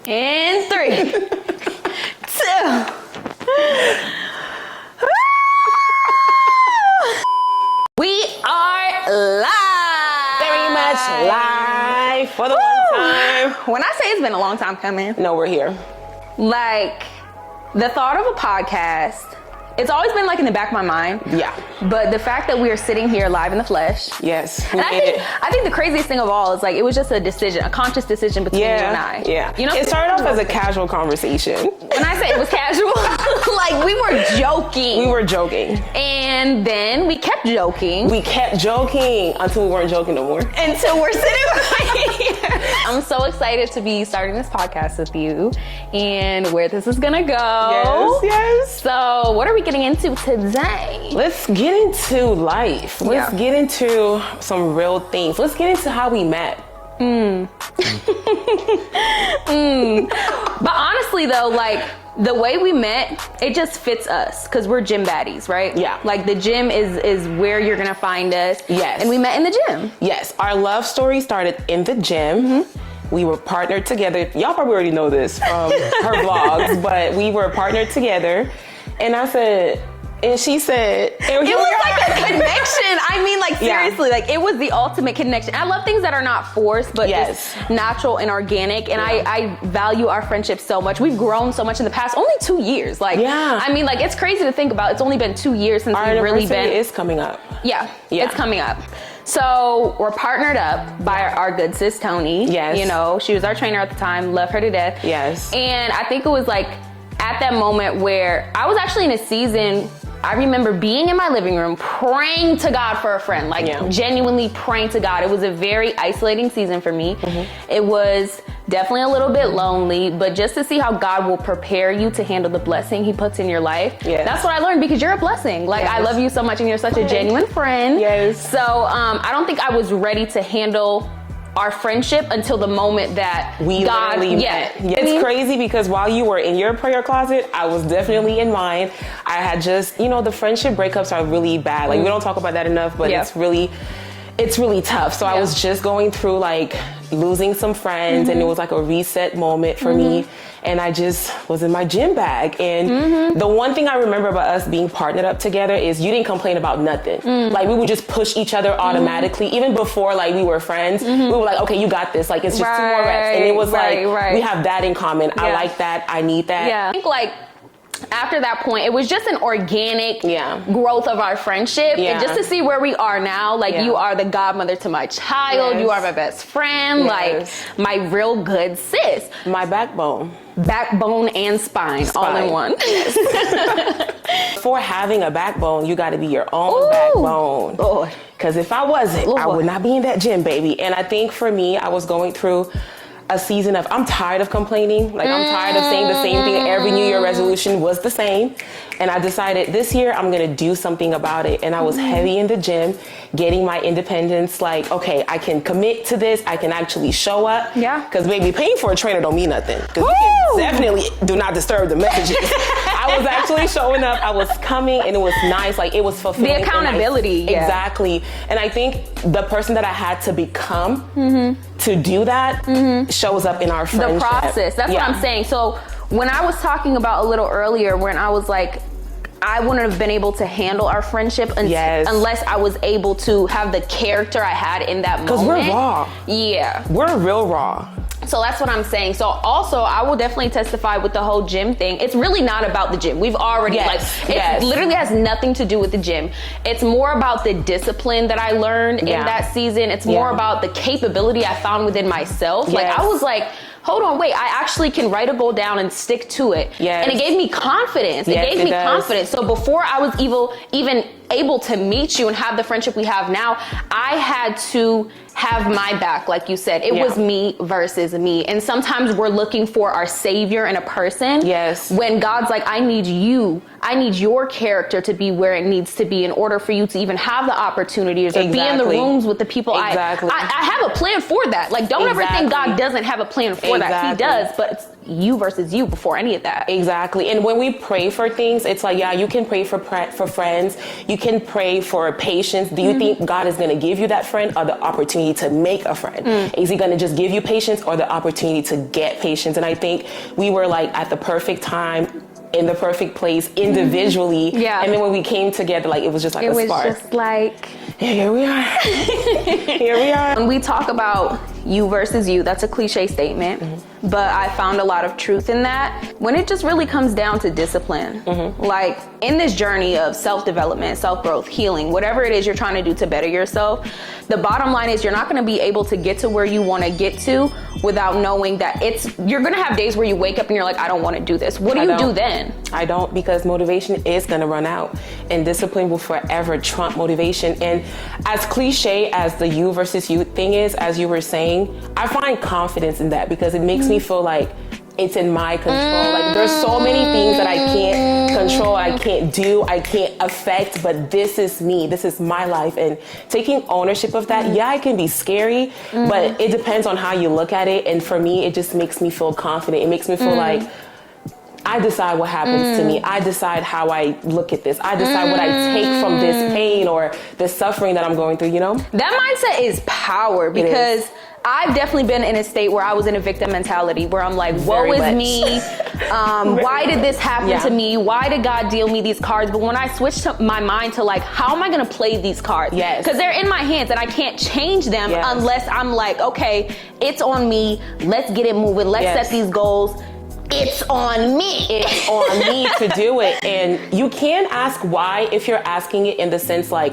In 3, 2. We are live. Very much live for the one time. When I say it's been a long time coming. No, we're here. Like, the thought of a podcast, it's always been like in the back of my mind. Yeah. But the fact that we are sitting here live in the flesh. Yes. And I think the craziest thing of all is like, it was just a decision, a conscious decision between you and I. Yeah. You know, it started off as a casual conversation. When I say it was casual, like we were joking. We were joking. And then we kept joking. We kept joking until we weren't joking no more. Until we're sitting right here. I'm so excited to be starting this podcast with you and where this is gonna go. Yes. So what are we getting into today? Let's get into life. Let's get into some real things. Let's get into how we met. But honestly though, like the way we met, it just fits us because we're gym baddies, right? Yeah. Like the gym is where you're gonna find us. Yes. And we met in the gym. Yes. Our love story started in the gym. Mm-hmm. We were partnered together. Y'all probably already know this from her vlogs, but we were partnered together. And I said, and she said, and it was like a connection. I mean, like seriously, like it was the ultimate connection. I love things that are not forced, but just natural and organic. And I value our friendship so much. We've grown so much in the past, only 2 years. Like, I mean, like it's crazy to think about. It's only been 2 years since we've really been. It's coming up. Yeah, it's coming up. So we're partnered up by our good sis, Tony. Yes. You know, she was our trainer at the time, love her to death. Yes. And I think it was like at that moment where I was actually in a season, I remember being in my living room praying to God for a friend, like genuinely praying to God. It was a very isolating season for me. Mm-hmm. It was definitely a little bit lonely, but just to see how God will prepare you to handle the blessing he puts in your life. That's what I learned because you're a blessing. Like I love you so much and you're such a genuine friend. So I don't think I was ready to handle our friendship until the moment that we God met. It's crazy because while you were in your prayer closet, I was definitely in mine. I had just, you know, the friendship breakups are really bad. Like we don't talk about that enough, but it's really tough. So I was just going through like losing some friends and it was like a reset moment for me. And I just was in my gym bag. And the one thing I remember about us being partnered up together is you didn't complain about nothing. Like we would just push each other automatically. Even before like we were friends, we were like, okay, you got this. Like it's just 2 more reps. And it was we have that in common. I like that. I need that. I think like after that point, it was just an organic growth of our friendship. And just to see where we are now, like you are the godmother to my child. You are my best friend, like my real good sis. My backbone. Backbone and spine. All in one. For having a backbone, you got to be your own backbone. Lord. Because if I wasn't, I would not be in that gym, baby. And I think for me, I was going through a season of, I'm tired of complaining. Like I'm tired of saying the same thing. Every New Year resolution was the same. And I decided this year I'm gonna do something about it. And I was heavy in the gym, getting my independence. Like, okay, I can commit to this. I can actually show up. Because baby, paying for a trainer don't mean nothing. Because you can definitely do not disturb the messages. I was actually showing up. I was coming and it was nice. Like it was fulfilling. The accountability. Exactly. And I think the person that I had to become to do that shows up in our friendship. The process. That's what I'm saying. So when I was talking about a little earlier, when I was like, I wouldn't have been able to handle our friendship unless I was able to have the character I had in that moment. Because we're raw. Yeah. We're real raw. So that's what I'm saying. So also, I will definitely testify with the whole gym thing. It's really not about the gym. We've already it literally has nothing to do with the gym. It's more about the discipline that I learned in that season. It's more about the capability I found within myself. Like I was like, hold on, wait, I actually can write a goal down and stick to it. And it gave me confidence. It gave me confidence. So before I was even able to meet you and have the friendship we have now, I had to have my back, like you said. It was me versus me. And sometimes we're looking for our savior in a person. When God's like, I need you. I need your character to be where it needs to be in order for you to even have the opportunities or be in the rooms with the people. I have a plan for that. Like, don't ever think God doesn't have a plan for that. He does, but you versus you before any of that. Exactly. And when we pray for things, it's like, yeah, you can pray for friends. You can pray for patience. Do you think God is going to give you that friend or the opportunity to make a friend? Is he going to just give you patience or the opportunity to get patience? And I think we were like at the perfect time, in the perfect place, individually. Yeah. And then when we came together, like it was just like a spark. It was just like, here we are. Here we are. When we talk about you versus you, that's a cliche statement, but I found a lot of truth in that when it just really comes down to discipline. Like in this journey of self-development, self-growth, healing, whatever it is you're trying to do to better yourself, the bottom line is you're not going to be able to get to where you want to get to without knowing that you're going to have days where you wake up and you're like, I don't want to do this. What do you do then? I don't, because motivation is going to run out and discipline will forever trump motivation. And as cliche as the you versus you thing is, as you were saying, I find confidence in that because it makes me feel like it's in my control. Like there's so many things that I can't control, I can't do, I can't affect, but this is me, this is my life. And taking ownership of that, yeah, it can be scary, but it depends on how you look at it. And for me, it just makes me feel confident. It makes me feel like I decide what happens to me. I decide how I look at this. I decide what I take from this pain or the suffering that I'm going through, you know? That mindset is power because I've definitely been in a state where I was in a victim mentality where I'm like, woe is me. Why did this happen to me? Why did God deal me these cards? But when I switched my mind to like, how am I going to play these cards? Because they're in my hands and I can't change them unless I'm like, okay, it's on me. Let's get it moving. Let's set these goals. It's on me. It's on me to do it. And you can ask why if you're asking it in the sense like,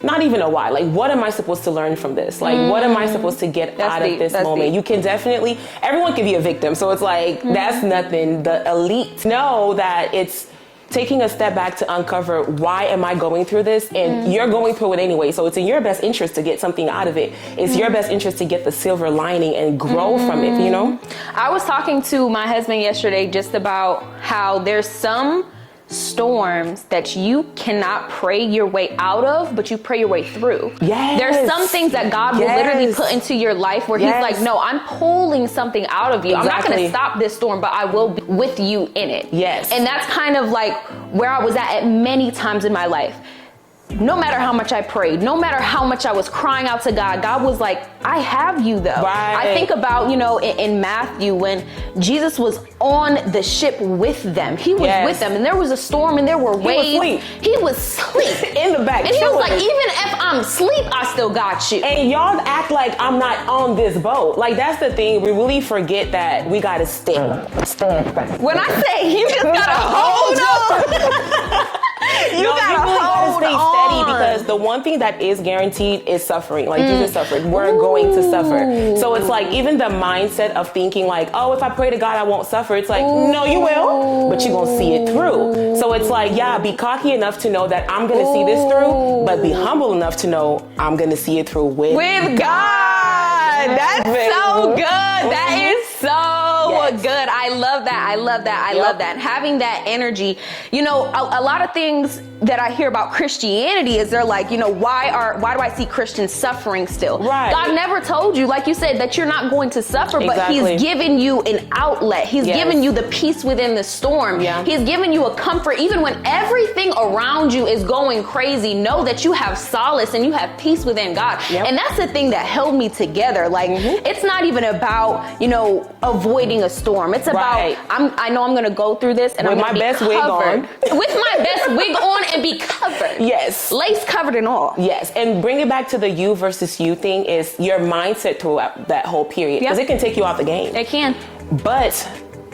not even a why, like what am I supposed to learn from this? Like what am I supposed to get out of this moment? You can definitely, everyone can be a victim. So it's like, that's nothing. The elite know that it's taking a step back to uncover why am I going through this? And you're going through it anyway. So it's in your best interest to get something out of it. It's your best interest to get the silver lining and grow from it, you know? I was talking to my husband yesterday just about how there's some storms that you cannot pray your way out of, but you pray your way through. There's some things that God will literally put into your life where he's like, no, I'm pulling something out of you. I'm not going to stop this storm, but I will be with you in it. And that's kind of like where I was at many times in my life. No matter how much I prayed, no matter how much I was crying out to God, God was like, I have you though. I think about, you know, in Matthew when Jesus was on the ship with them. He was with them and there was a storm and there were waves. He was asleep in the back. And he was like, even if I'm asleep, I still got you. And y'all act like I'm not on this boat. Like that's the thing. We really forget that we gotta stand. When I say you just gotta hold on. You gotta stay steady because the one thing that is guaranteed is suffering. Like Jesus suffered. We're going to suffer. So it's like even the mindset of thinking like, oh, if I pray to God, I won't suffer. It's like, no, you will, but you're gonna see it through. So it's like, yeah, be cocky enough to know that I'm gonna see this through, but be humble enough to know I'm gonna see it through with God. That's so good. That is so good. I love that. I love that. I love that. And having that energy, you know, a lot of things that I hear about Christianity is they're like, you know, why do I see Christians suffering still? God never told you, like you said, that you're not going to suffer, but he's given you an outlet. He's given you the peace within the storm. He's given you a comfort. Even when everything around you is going crazy, know that you have solace and you have peace within God. And that's the thing that held me together. Like, it's not even about, you know, avoiding a storm. It's about, I know I'm going to go through this and with I'm going to be best wig on. With my best wig on and be covered. Lace covered and all. And bring it back to the you versus you thing is your mindset throughout that whole period. Because it can take you off the game. It can. But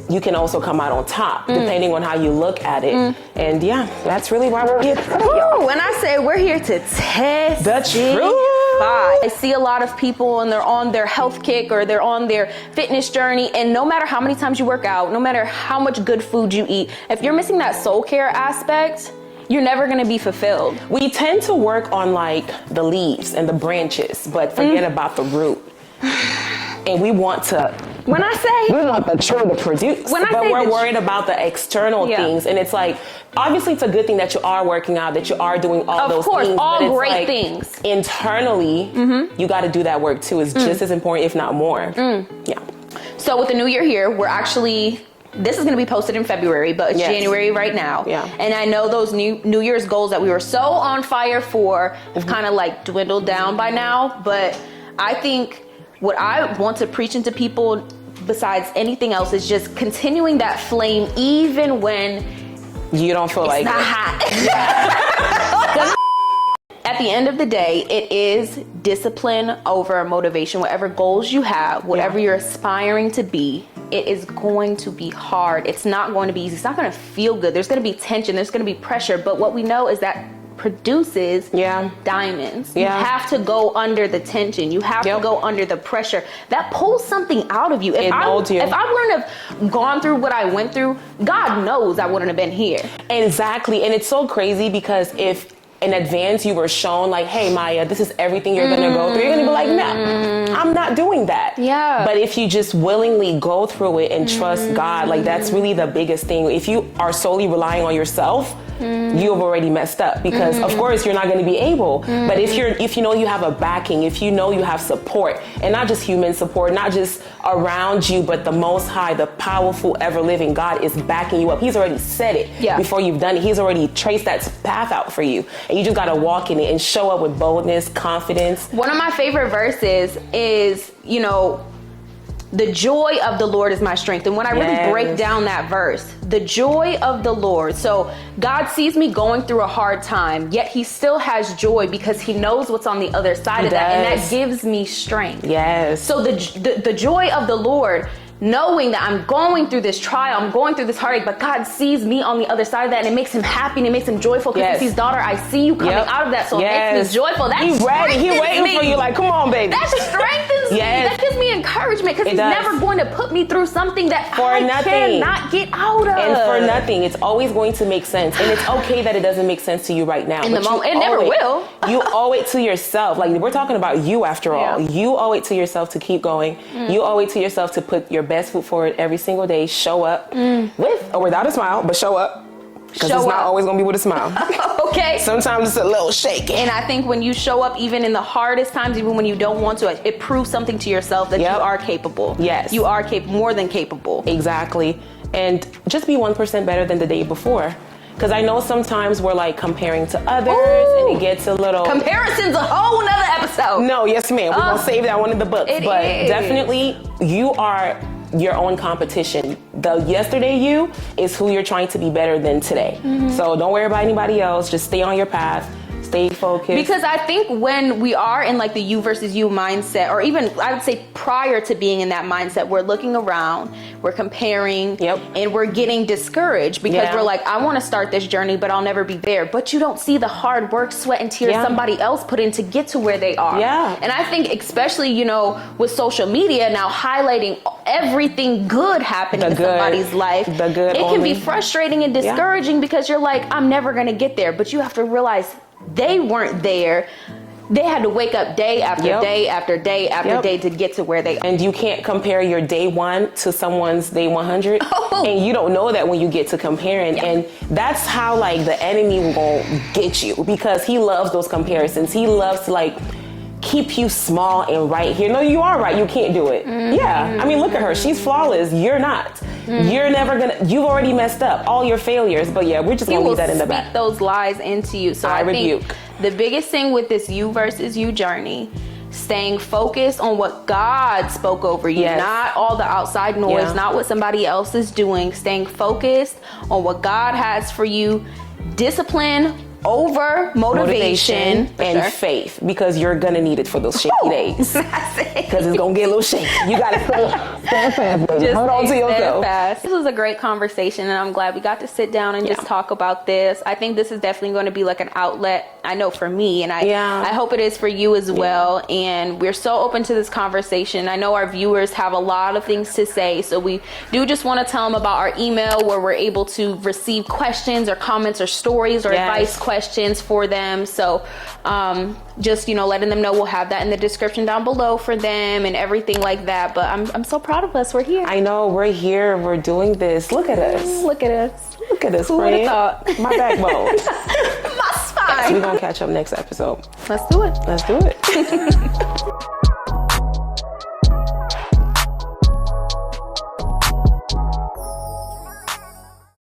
you can also come out on top depending on how you look at it. And that's really why we're here. When I say we're here to test the truth. I see a lot of people and they're on their health kick or they're on their fitness journey, and no matter how many times you work out, no matter how much good food you eat, if you're missing that soul care aspect, you're never going to be fulfilled. We tend to work on like the leaves and the branches, but forget about the root. And we want to, we want the tree to produce, but we're worried about the external things. And it's like, obviously it's a good thing that you are working out, that you are doing all those things. Of course, all great things. Internally, you got to do that work too. It's just as important, if not more. So with the new year here, we're actually, this is going to be posted in February, but it's January right now. Yeah. And I know those New Year's goals that we were so on fire for have kind of like dwindled down by now. But I think what I want to preach into people besides anything else is just continuing that flame even when you don't feel like it's not hot. At the end of the day, it is discipline over motivation. Whatever goals you have, whatever you're aspiring to be, it is going to be hard. It's not going to be easy. It's not going to feel good. There's going to be tension. There's going to be pressure. But what we know is that produces diamonds. You have to go under the tension. You have to go under the pressure. That pulls something out of you. If I wouldn't have gone through what I went through, God knows I wouldn't have been here. Exactly. And it's so crazy because if in advance you were shown like, hey, Maya, this is everything you're gonna go through, you're gonna be like, nah, I'm not doing that. Yeah. But if you just willingly go through it and trust God, like that's really the biggest thing. If you are solely relying on yourself, you have already messed up because of course you're not going to be able. But if you know you have a backing, if you know you have support, and not just human support, not just around you, but the Most High, the powerful, ever living God is backing you up. He's already said it before you've done it. He's already traced that path out for you, and you just got to walk in it and show up with boldness, confidence. One of my favorite verses is, you know, the joy of the Lord is my strength. And when I really break down that verse, the joy of the Lord. So God sees me going through a hard time, yet he still has joy because he knows what's on the other side of that. And that gives me strength. Yes. So the joy of the Lord, knowing that I'm going through this trial, I'm going through this heartache, but God sees me on the other side of that, and it makes him happy and it makes him joyful because he sees, daughter, I see you coming out of that, so it makes me joyful. He's ready. He's waiting for you like, come on, baby. That strengthens me. That gives me encouragement because he's never going to put me through something that I cannot get out of. And for nothing. It's always going to make sense. And it's okay that it doesn't make sense to you right now. In the moment. It never will. You owe it to yourself. Like, we're talking about you after all. You owe it to yourself to keep going. You owe it to yourself to put your best foot forward every single day. Show up with or without a smile, but show up. Because it's not always going to be with a smile. Okay. Sometimes it's a little shaky. And I think when you show up, even in the hardest times, even when you don't want to, it proves something to yourself that you are capable. Yes. You are more than capable. Exactly. And just be 1% better than the day before. Because I know sometimes we're like comparing to others and it gets a little... Comparison's a whole nother episode. No, yes ma'am. We're going to save that one in the books. But definitely you are your own competition. The yesterday you is who you're trying to be better than today. So don't worry about anybody else. Just stay on your path. Stay focused. Because I think when we are in like the you versus you mindset, or even I would say prior to being in that mindset, we're looking around, we're comparing, and we're getting discouraged because we're like, I want to start this journey, but I'll never be there. But you don't see the hard work, sweat, and tears somebody else put in to get to where they are. And I think especially, you know, with social media now highlighting everything good happening in somebody's life, it can be frustrating and discouraging because you're like, I'm never going to get there. But you have to realize they weren't there. They had to wake up day after day after day after day to get to where they are. And you can't compare your day 1 to someone's day 100. And you don't know that when you get to comparing. And that's how like the enemy will get you, because he loves those comparisons. He loves to like keep you small and right here. No, you are right. You can't do it. I mean, look at her. She's flawless. You're not. You're never gonna. You've already messed up all your failures. But we're just gonna leave that in the back. Speak those lies into you. So I rebuke. Think the biggest thing with this you versus you journey, staying focused on what God spoke over you, not all the outside noise, not what somebody else is doing. Staying focused on what God has for you. Discipline over motivation and faith, because you're gonna need it for those shaky days. Because it's gonna get a little shaky. You gotta stand fast, baby. Hold on to yourself. This was a great conversation, and I'm glad we got to sit down and just talk about this. I think this is definitely going to be like an outlet. I know for me, and I hope it is for you as well. And we're so open to this conversation. I know our viewers have a lot of things to say, so we do just want to tell them about our email where we're able to receive questions or comments or stories or advice questions for them. So just, you know, letting them know we'll have that in the description down below for them and everything like that. But I'm so proud of us. We're here. I know, we're here. We're doing this. Look at us. Look at us. Look at us, Who would have thought? My backbone. My spine. We're going to catch up next episode. Let's do it. Let's do it.